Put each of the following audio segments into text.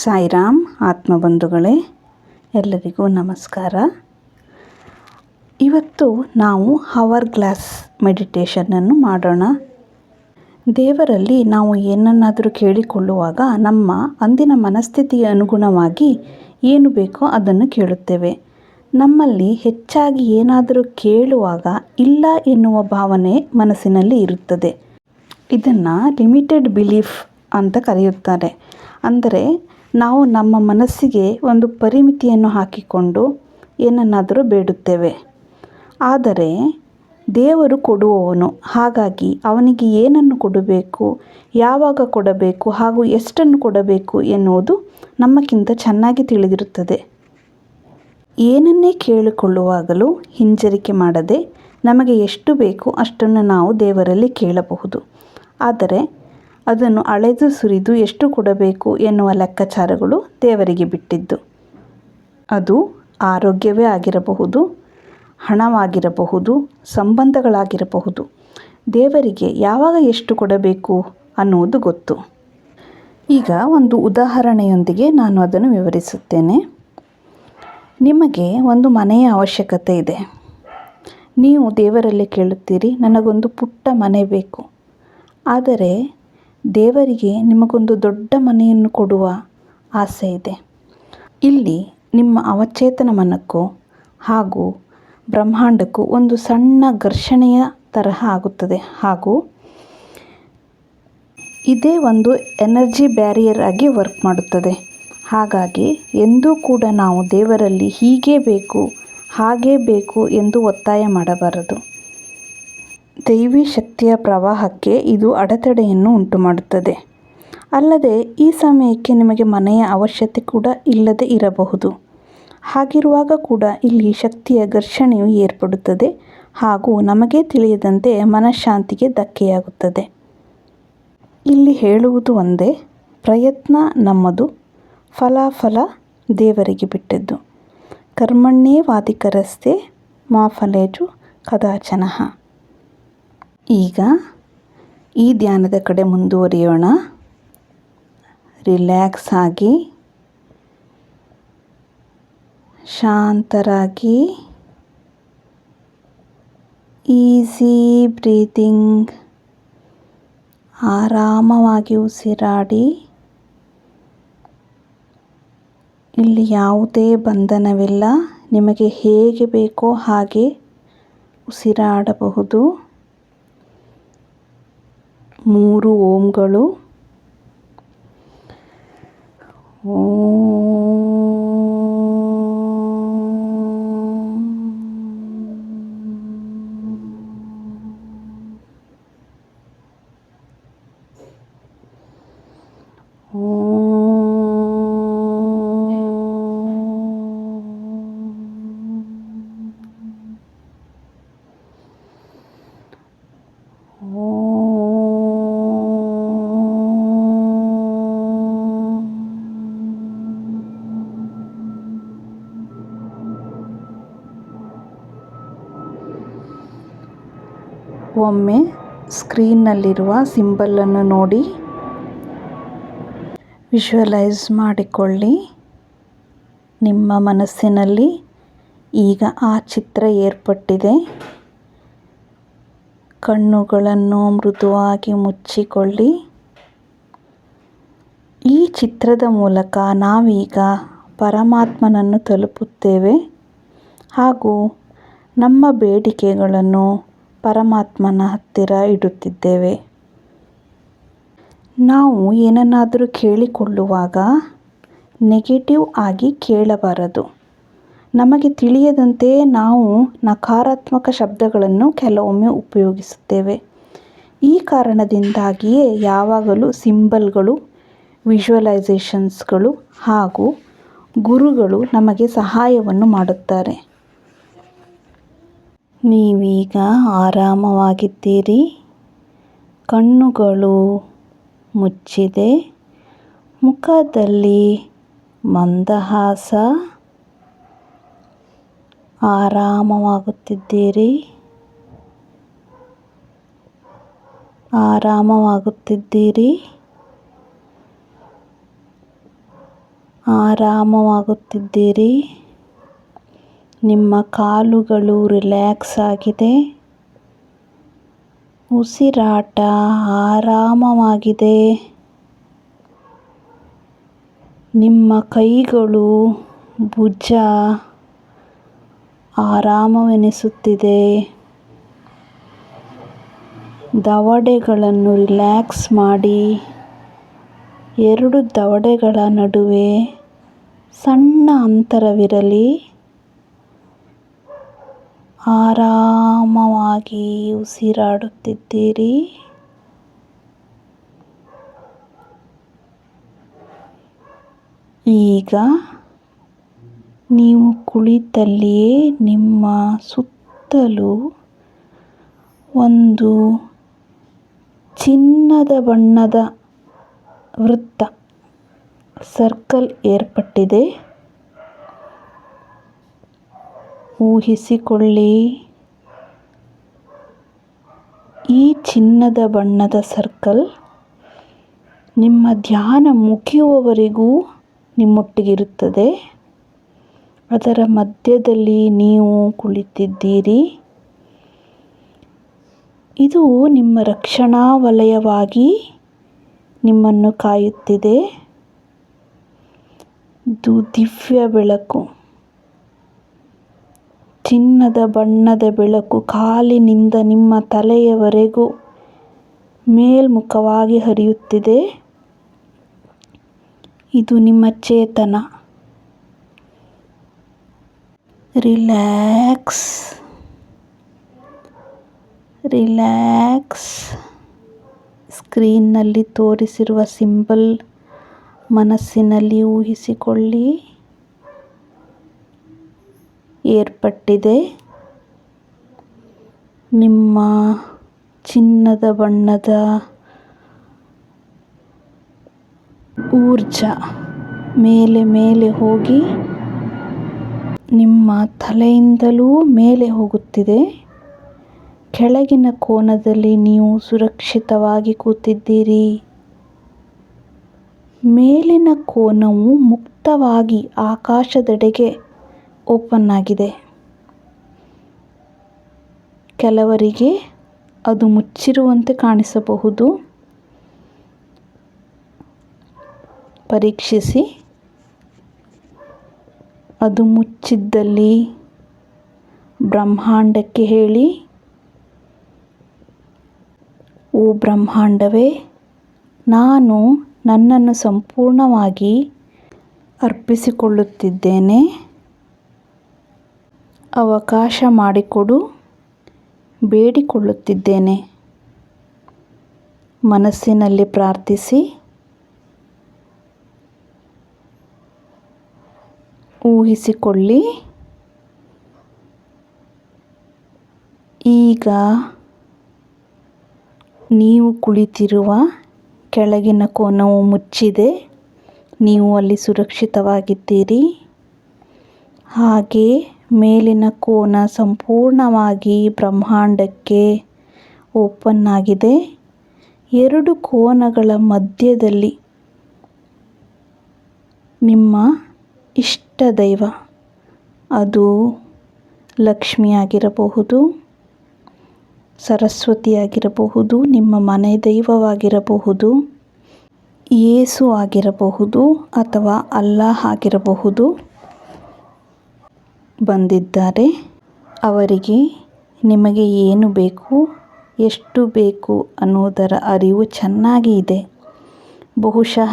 ಸಾಯಿರಾಮ್ ಆತ್ಮಬಂಧುಗಳೇ, ಎಲ್ಲರಿಗೂ ನಮಸ್ಕಾರ. ಇವತ್ತು ನಾವು ಹವರ್ ಗ್ಲಾಸ್ ಮೆಡಿಟೇಷನನ್ನು ಮಾಡೋಣ. ದೇವರಲ್ಲಿ ನಾವು ಏನನ್ನಾದರೂ ಕೇಳಿಕೊಳ್ಳುವಾಗ ನಮ್ಮ ಅಂದಿನ ಮನಸ್ಥಿತಿಯ ಅನುಗುಣವಾಗಿ ಏನು ಬೇಕೋ ಅದನ್ನು ಕೇಳುತ್ತೇವೆ. ನಮ್ಮಲ್ಲಿ ಹೆಚ್ಚಾಗಿ ಏನಾದರೂ ಕೇಳುವಾಗ ಇಲ್ಲ ಎನ್ನುವ ಭಾವನೆ ಮನಸ್ಸಿನಲ್ಲಿ ಇರುತ್ತದೆ. ಇದನ್ನು ಲಿಮಿಟೆಡ್ ಬಿಲೀಫ್ ಅಂತ ಕರೆಯುತ್ತಾರೆ. ಅಂದರೆ ನಾವು ನಮ್ಮ ಮನಸ್ಸಿಗೆ ಒಂದು ಪರಿಮಿತಿಯನ್ನು ಹಾಕಿಕೊಂಡು ಏನನ್ನಾದರೂ ಬೇಡುತ್ತೇವೆ. ಆದರೆ ದೇವರು ಕೊಡುವವನು. ಹಾಗಾಗಿ ಅವನಿಗೆ ಏನನ್ನು ಕೊಡಬೇಕು, ಯಾವಾಗ ಕೊಡಬೇಕು ಹಾಗೂ ಎಷ್ಟನ್ನು ಕೊಡಬೇಕು ಎನ್ನುವುದು ನಮ್ಮಕ್ಕಿಂತ ಚೆನ್ನಾಗಿ ತಿಳಿದಿರುತ್ತದೆ. ಏನನ್ನೇ ಕೇಳಿಕೊಳ್ಳುವಾಗಲೂ ಹಿಂಜರಿಕೆ ಮಾಡದೆ ನಮಗೆ ಎಷ್ಟು ಬೇಕೋ ಅಷ್ಟನ್ನು ನಾವು ದೇವರಲ್ಲಿ ಕೇಳಬಹುದು. ಆದರೆ ಅದನ್ನು ಅಳೆದು ಸುರಿದು ಎಷ್ಟು ಕೊಡಬೇಕು ಎನ್ನುವ ಲೆಕ್ಕಾಚಾರಗಳು ದೇವರಿಗೆ ಬಿಟ್ಟಿದ್ದು. ಅದು ಆರೋಗ್ಯವೇ ಆಗಿರಬಹುದು, ಹಣವಾಗಿರಬಹುದು, ಸಂಬಂಧಗಳಾಗಿರಬಹುದು. ದೇವರಿಗೆ ಯಾವಾಗ ಎಷ್ಟು ಕೊಡಬೇಕು ಅನ್ನುವುದು ಗೊತ್ತು. ಈಗ ಒಂದು ಉದಾಹರಣೆಯೊಂದಿಗೆ ನಾನು ಅದನ್ನು ವಿವರಿಸುತ್ತೇನೆ. ನಿಮಗೆ ಒಂದು ಮನೆಯ ಅವಶ್ಯಕತೆ ಇದೆ. ನೀವು ದೇವರಲ್ಲಿ ಕೇಳುತ್ತೀರಿ, ನನಗೊಂದು ಪುಟ್ಟ ಮನೆ ಬೇಕು. ಆದರೆ ದೇವರಿಗೆ ನಿಮಗೊಂದು ದೊಡ್ಡ ಮನೆಯನ್ನು ಕೊಡುವ ಆಸೆ ಇದೆ. ಇಲ್ಲಿ ನಿಮ್ಮ ಅವಚೇತನ ಮನಕ್ಕೂ ಹಾಗೂ ಬ್ರಹ್ಮಾಂಡಕ್ಕೂ ಒಂದು ಸಣ್ಣ ಘರ್ಷಣೆಯ ತರಹ ಆಗುತ್ತದೆ. ಹಾಗೂ ಇದೇ ಒಂದು ಎನರ್ಜಿ ಬ್ಯಾರಿಯರ್ ಆಗಿ ವರ್ಕ್ ಮಾಡುತ್ತದೆ. ಹಾಗಾಗಿ ಎಂದೂ ಕೂಡ ನಾವು ದೇವರಲ್ಲಿ ಹೀಗೇ ಬೇಕು, ಹಾಗೇ ಬೇಕು ಎಂದು ಒತ್ತಾಯ ಮಾಡಬಾರದು. ದೈವಿ ಶಕ್ತಿಯ ಪ್ರವಾಹಕ್ಕೆ ಇದು ಅಡೆತಡೆಯನ್ನು ಉಂಟು ಮಾಡುತ್ತದೆ. ಅಲ್ಲದೆ ಈ ಸಮಯಕ್ಕೆ ನಿಮಗೆ ಮನೆಯ ಅವಶ್ಯಕತೆ ಕೂಡ ಇಲ್ಲದೆ ಇರಬಹುದು. ಹಾಗಿರುವಾಗ ಕೂಡ ಇಲ್ಲಿ ಶಕ್ತಿಯ ಘರ್ಷಣೆಯು ಏರ್ಪಡುತ್ತದೆ ಹಾಗೂ ನಮಗೆ ತಿಳಿಯದಂತೆ ಮನಃಶಾಂತಿಗೆ ಧಕ್ಕೆಯಾಗುತ್ತದೆ. ಇಲ್ಲಿ ಹೇಳುವುದು ಒಂದೇ, ಪ್ರಯತ್ನ ನಮ್ಮದು, ಫಲಾಫಲ ದೇವರಿಗೆ ಬಿಟ್ಟದ್ದು. ಕರ್ಮಣ್ಯೇವಾಧಿಕಾರಸ್ತೆ ಮಾ ಫಲೇಷು ಕದಾಚನಃ. ಈಗ ಈ ಧ್ಯಾನದ ಕಡೆ ಮುಂದುವರಿಯೋಣ. ರಿಲ್ಯಾಕ್ಸ್ ಆಗಿ, ಶಾಂತರಾಗಿ, ಈಸಿ ಬ್ರೀತಿಂಗ್, ಆರಾಮವಾಗಿ ಉಸಿರಾಡಿ. ಇಲ್ಲಿ ಯಾವುದೇ ಬಂಧನವಿಲ್ಲ. ನಿಮಗೆ ಹೇಗೆ ಬೇಕೋ ಹಾಗೆ ಉಸಿರಾಡಬಹುದು. 3 ಓಂಗಳು. ಒಮ್ಮೆ ಸ್ಕ್ರೀನ್ನಲ್ಲಿರುವ ಸಿಂಬಲನ್ನು ನೋಡಿ ವಿಜುವಲೈಸ್ ಮಾಡಿಕೊಳ್ಳಿ. ನಿಮ್ಮ ಮನಸ್ಸಿನಲ್ಲಿ ಈಗ ಆ ಚಿತ್ರ ಏರ್ಪಟ್ಟಿದೆ. ಕಣ್ಣುಗಳನ್ನು ಮೃದುವಾಗಿ ಮುಚ್ಚಿಕೊಳ್ಳಿ. ಈ ಚಿತ್ರದ ಮೂಲಕ ನಾವೀಗ ಪರಮಾತ್ಮನನ್ನು ತಲುಪುತ್ತೇವೆ ಹಾಗೂ ನಮ್ಮ ಬೇಡಿಕೆಗಳನ್ನು ಪರಮಾತ್ಮನ ಹತ್ತಿರ ಇಡುತ್ತಿದ್ದೇವೆ. ನಾವು ಏನನ್ನಾದರೂ ಕೇಳಿಕೊಳ್ಳುವಾಗ ನೆಗೆಟಿವ್ ಆಗಿ ಕೇಳಬಾರದು. ನಮಗೆ ತಿಳಿಯದಂತೆ ನಾವು ನಕಾರಾತ್ಮಕ ಶಬ್ದಗಳನ್ನು ಕೆಲವೊಮ್ಮೆ ಉಪಯೋಗಿಸುತ್ತೇವೆ. ಈ ಕಾರಣದಿಂದಾಗಿಯೇ ಯಾವಾಗಲೂ ಸಿಂಬಲ್ಗಳು, ವಿಜುವಲೈಸೇಷನ್ಸ್ಗಳು ಹಾಗೂ ಗುರುಗಳು ನಮಗೆ ಸಹಾಯವನ್ನು ಮಾಡುತ್ತಾರೆ. ನೀವೀಗ ಆರಾಮವಾಗಿದ್ದೀರಿ. ಕಣ್ಣುಗಳು ಮುಚ್ಚಿದೆ. ಮುಖದಲ್ಲಿ ಮಂದಹಾಸ. ಆರಾಮವಾಗುತ್ತಿದ್ದೀರಿ. ಆರಾಮವಾಗುತ್ತಿದ್ದೀರಿ. ನಿಮ್ಮ ಕಾಲುಗಳು ರಿಲ್ಯಾಕ್ಸ್ ಆಗಿದೆ. ಉಸಿರಾಟ ಆರಾಮವಾಗಿದೆ. ನಿಮ್ಮ ಕೈಗಳು ಭುಜ ಆರಾಮವೆನಿಸುತ್ತಿದೆ. ದವಡೆಗಳನ್ನು ರಿಲ್ಯಾಕ್ಸ್ ಮಾಡಿ. ಎರಡು ದವಡೆಗಳ ನಡುವೆ ಸಣ್ಣ ಅಂತರವಿರಲಿ. ಆರಾಮವಾಗಿ ಉಸಿರಾಡುತ್ತಿದ್ದೀರಿ. ಈಗ ನೀವು ಕುಳಿತಲ್ಲಿಯೇ ನಿಮ್ಮ ಸುತ್ತಲೂ ಒಂದು ಚಿನ್ನದ ಬಣ್ಣದ ವೃತ್ತ ಸರ್ಕಲ್ ಏರ್ಪಟ್ಟಿದೆ. ಊಹಿಸಿಕೊಳ್ಳಿ, ಈ ಚಿನ್ನದ ಬಣ್ಣದ ಸರ್ಕಲ್ ನಿಮ್ಮ ಧ್ಯಾನ ಮುಗಿಯುವವರೆಗೂ ನಿಮ್ಮೊಟ್ಟಿಗಿರುತ್ತದೆ. ಅದರ ಮಧ್ಯದಲ್ಲಿ ನೀವು ಕುಳಿತಿದ್ದೀರಿ. ಇದು ನಿಮ್ಮ ರಕ್ಷಣಾ ವಲಯವಾಗಿ ನಿಮ್ಮನ್ನು ಕಾಯುತ್ತಿದೆ. ಇದು ದಿವ್ಯ ಬೆಳಕು. ಚಿನ್ನದ ಬಣ್ಣದ ಬೆಳಕು ಕಾಲಿನಿಂದ ನಿಮ್ಮ ತಲೆಯವರೆಗೂ ಮೇಲ್ಮುಖವಾಗಿ ಹರಿಯುತ್ತಿದೆ. ಇದು ನಿಮ್ಮ ಚೇತನ. Relax, relax. ಸ್ಕ್ರೀನ್ನಲ್ಲಿ ತೋರಿಸಿರುವ ಸಿಂಬಲ್ ಮನಸ್ಸಿನಲ್ಲಿ ಊಹಿಸಿಕೊಳ್ಳಿ. ಏರ್ಪಟ್ಟಿದೆ. ನಿಮ್ಮ ಚಿನ್ನದ ಬಣ್ಣದ ಊರ್ಜ ಮೇಲೆ ಮೇಲೆ ಹೋಗಿ ನಿಮ್ಮ ತಲೆಯಿಂದಲೂ ಮೇಲೆ ಹೋಗುತ್ತಿದೆ. ಕೆಳಗಿನ ಕೋನದಲ್ಲಿ ನೀವು ಸುರಕ್ಷಿತವಾಗಿ ಕೂತಿದ್ದೀರಿ. ಮೇಲಿನ ಕೋನವು ಮುಕ್ತವಾಗಿ ಆಕಾಶದೆಡೆಗೆ ಓಪನ್ ಆಗಿದೆ. ಕೆಲವರಿಗೆ ಅದು ಮುಚ್ಚಿರುವಂತೆ ಕಾಣಿಸಬಹುದು. ಪರೀಕ್ಷಿಸಿ. ಅದು ಮುಚ್ಚಿದ್ದಲ್ಲಿ ಬ್ರಹ್ಮಾಂಡಕ್ಕೆ ಹೇಳಿ, ಓ ಬ್ರಹ್ಮಾಂಡವೇ, ನಾನು ನನ್ನನ್ನು ಸಂಪೂರ್ಣವಾಗಿ ಅರ್ಪಿಸಿಕೊಳ್ಳುತ್ತಿದ್ದೇನೆ. ಅವಕಾಶ ಮಾಡಿಕೊಡು. ಬೇಡಿಕೊಳ್ಳುತ್ತಿದ್ದೇನೆ. ಮನಸ್ಸಿನಲ್ಲಿ ಪ್ರಾರ್ಥಿಸಿ. ಊಹಿಸಿಕೊಳ್ಳಿ. ಈಗ ನೀವು ಕುಳಿತಿರುವ ಕೆಳಗಿನ ಕೋನವು ಮುಚ್ಚಿದೆ. ನೀವು ಅಲ್ಲಿ ಸುರಕ್ಷಿತವಾಗಿದ್ದೀರಿ. ಹಾಗೆ ಮೇಲಿನ ಕೋನ ಸಂಪೂರ್ಣವಾಗಿ ಬ್ರಹ್ಮಾಂಡಕ್ಕೆ ಓಪನ್ ಆಗಿದೆ. ಎರಡು ಕೋನಗಳ ಮಧ್ಯದಲ್ಲಿ ನಿಮ್ಮ ಇಷ್ಟ ದೈವ, ಅದು ಲಕ್ಷ್ಮಿಯಾಗಿರಬಹುದು, ಸರಸ್ವತಿಯಾಗಿರಬಹುದು, ನಿಮ್ಮ ಮನೆ ದೈವವಾಗಿರಬಹುದು, ಯೇಸು ಆಗಿರಬಹುದು ಅಥವಾ ಅಲ್ಲಾಹ್ ಆಗಿರಬಹುದು, ಬಂದಿದ್ದಾರೆ. ಅವರಿಗೆ ನಿಮಗೆ ಏನು ಬೇಕು, ಎಷ್ಟು ಬೇಕು ಅನ್ನುವುದರ ಅರಿವು ಚೆನ್ನಾಗಿ ಇದೆ. ಬಹುಶಃ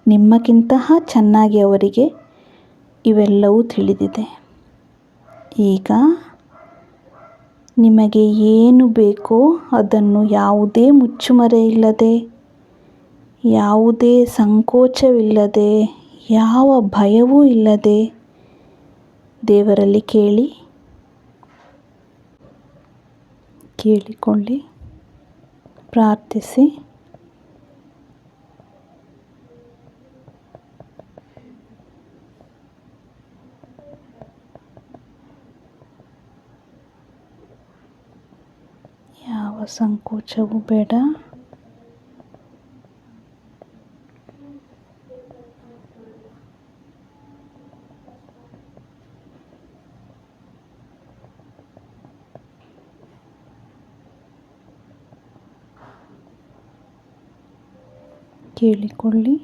ನಿಮ್ಮಕ್ಕಿಂತ ಚೆನ್ನಾಗಿ ಅವರಿಗೆ ಇವೆಲ್ಲವೂ ತಿಳಿದಿದೆ. ಈಗ ನಿಮಗೆ ಏನು ಬೇಕೋ ಅದನ್ನು ಯಾವುದೇ ಮುಚ್ಚುಮರೆ ಇಲ್ಲದೆ, ಯಾವುದೇ ಸಂಕೋಚವಿಲ್ಲದೆ, ಯಾವ ಭಯವೂ ಇಲ್ಲದೆ ದೇವರಲ್ಲಿ ಕೇಳಿಕೊಳ್ಳಿ, ಪ್ರಾರ್ಥಿಸಿ. ಯಾವ ಸಂಕೋಚವೂ ಬೇಡ. ಕೇಳಿಕೊಳ್ಳಿ.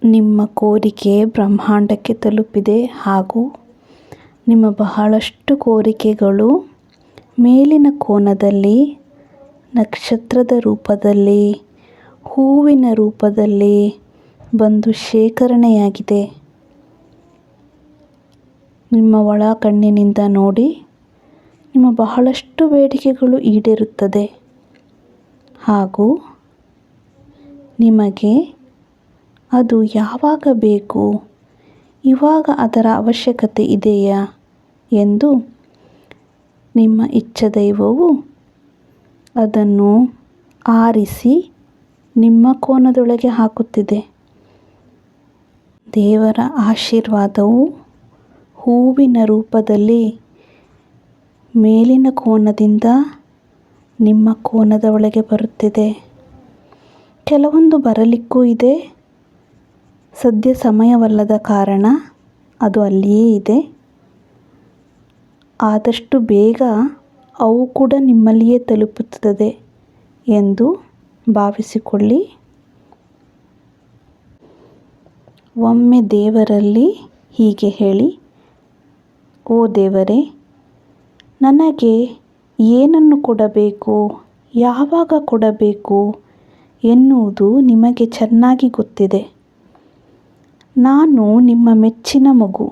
ನಿಮ್ಮ ಕೋರಿಕೆ ಬ್ರಹ್ಮಾಂಡಕ್ಕೆ ತಲುಪಿದೆ ಹಾಗೂ ನಿಮ್ಮ ಬಹಳಷ್ಟು ಕೋರಿಕೆಗಳು ಮೇಲಿನ ಕೋನದಲ್ಲಿ ನಕ್ಷತ್ರದ ರೂಪದಲ್ಲಿ ಹೂವಿನ ರೂಪದಲ್ಲಿ ಬಂದು ಶೇಖರಣೆಯಾಗಿದೆ. ನಿಮ್ಮ ಒಳ ಕಣ್ಣಿನಿಂದ ನೋಡಿ, ನಿಮ್ಮ ಬಹಳಷ್ಟು ಬೇಡಿಕೆಗಳು ಈಡೇರುತ್ತದೆ ಹಾಗೂ ನಿಮಗೆ ಅದು ಯಾವಾಗ ಬೇಕು, ಇವಾಗ ಅದರ ಅವಶ್ಯಕತೆ ಇದೆಯಾ ಎಂದು ನಿಮ್ಮ ಇಚ್ಛಾದೈವವು ಅದನ್ನು ಆರಿಸಿ ನಿಮ್ಮ ಕೋನದೊಳಗೆ ಹಾಕುತ್ತಿದೆ. ದೇವರ ಆಶೀರ್ವಾದವು ಹೂವಿನ ರೂಪದಲ್ಲಿ ಮೇಲಿನ ಕೋನದಿಂದ ನಿಮ್ಮ ಕೋನದ ಒಳಗೆ ಬರುತ್ತಿದೆ. ಕೆಲವೊಂದು ಬರಲಿಕ್ಕೂ ಇದೆ. ಸದ್ಯ ಸಮಯವಲ್ಲದ ಕಾರಣ ಅದು ಅಲ್ಲಿಯೇ ಇದೆ. ಆದಷ್ಟು ಬೇಗ ಅವು ಕೂಡ ನಿಮ್ಮಲ್ಲಿಯೇ ತಲುಪುತ್ತದೆ ಎಂದು ಭಾವಿಸಿಕೊಳ್ಳಿ. ಒಮ್ಮೆ ದೇವರಲ್ಲಿ ಹೀಗೆ ಹೇಳಿ, ಓ ದೇವರೇ, ನನಗೆ ಏನನ್ನು ಕೊಡಬೇಕು, ಯಾವಾಗ ಕೊಡಬೇಕು ಎನ್ನುವುದು ನಿಮಗೆ ಚೆನ್ನಾಗಿ ಗೊತ್ತಿದೆ. ನಾನು ನಿಮ್ಮ ಮೆಚ್ಚಿನ ಮಗು.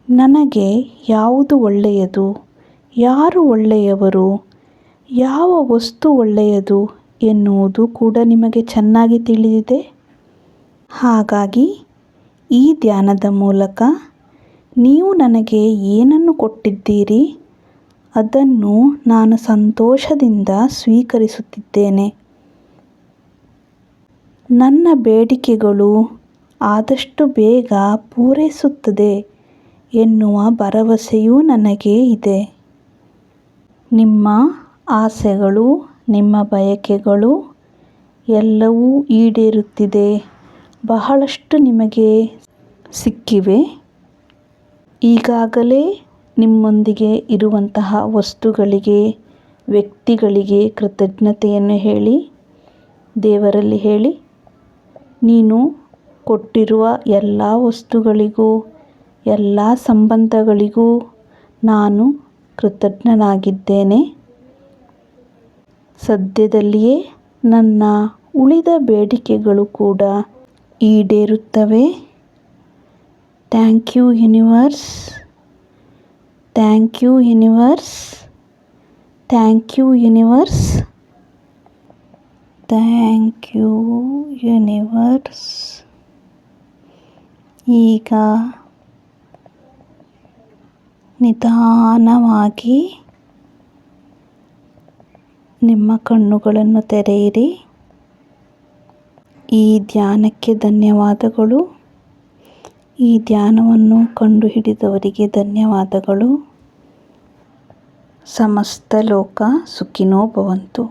ನನಗೆ ಯಾವುದು ಒಳ್ಳೆಯದು, ಯಾರು ಒಳ್ಳೆಯವರು, ಯಾವ ವಸ್ತು ಒಳ್ಳೆಯದು ಎನ್ನುವುದು ಕೂಡ ನಿಮಗೆ ಚೆನ್ನಾಗಿ ತಿಳಿದಿದೆ. ಹಾಗಾಗಿ ಈ ಧ್ಯಾನದ ಮೂಲಕ ನೀವು ನನಗೆ ಏನನ್ನು ಕೊಟ್ಟಿದ್ದೀರಿ ಅದನ್ನು ನಾನು ಸಂತೋಷದಿಂದ ಸ್ವೀಕರಿಸುತ್ತಿದ್ದೇನೆ. ನನ್ನ ಬೇಡಿಕೆಗಳು ಆದಷ್ಟು ಬೇಗ ಪೂರೈಸುತ್ತದೆ ಎನ್ನುವ ಭರವಸೆಯೂ ನನಗೆ ಇದೆ. ನಿಮ್ಮ ಆಸೆಗಳು, ನಿಮ್ಮ ಬಯಕೆಗಳು ಎಲ್ಲವೂ ಈಡೇರುತ್ತಿದೆ. ಬಹಳಷ್ಟು ನಿಮಗೆ ಸಿಕ್ಕಿವೆ. ಈಗಾಗಲೇ ನಿಮ್ಮೊಂದಿಗೆ ಇರುವಂತಹ ವಸ್ತುಗಳಿಗೆ, ವ್ಯಕ್ತಿಗಳಿಗೆ ಕೃತಜ್ಞತೆಯನ್ನು ಹೇಳಿ ದೇವರಲ್ಲಿ ಹೇಳಿ, ನೀನು ಕೊಟ್ಟಿರುವ ಎಲ್ಲ ವಸ್ತುಗಳಿಗೂ, ಎಲ್ಲ ಸಂಬಂಧಗಳಿಗೂ ನಾನು ಕೃತಜ್ಞನಾಗಿದ್ದೇನೆ. ಸದ್ಯದಲ್ಲಿಯೇ ನನ್ನ ಉಳಿದ ಬೇಡಿಕೆಗಳು ಕೂಡ ಈಡೇರುತ್ತವೆ. Thank you universe, thank you universe, thank you universe, thank you universe. ಈಗ ನಿಧಾನವಾಗಿ ನಿಮ್ಮ ಕಣ್ಣುಗಳನ್ನು ತೆರೆಯಿರಿ. ಈ ಧ್ಯಾನಕ್ಕೆ ಧನ್ಯವಾದಗಳು. ಈ ಧ್ಯಾನವನ್ನು ಕಂಡುಹಿಡಿದವರಿಗೆ ಧನ್ಯವಾದಗಳು. ಸಮಸ್ತ ಲೋಕ ಸುಖಿನೋ ಭವಂತು.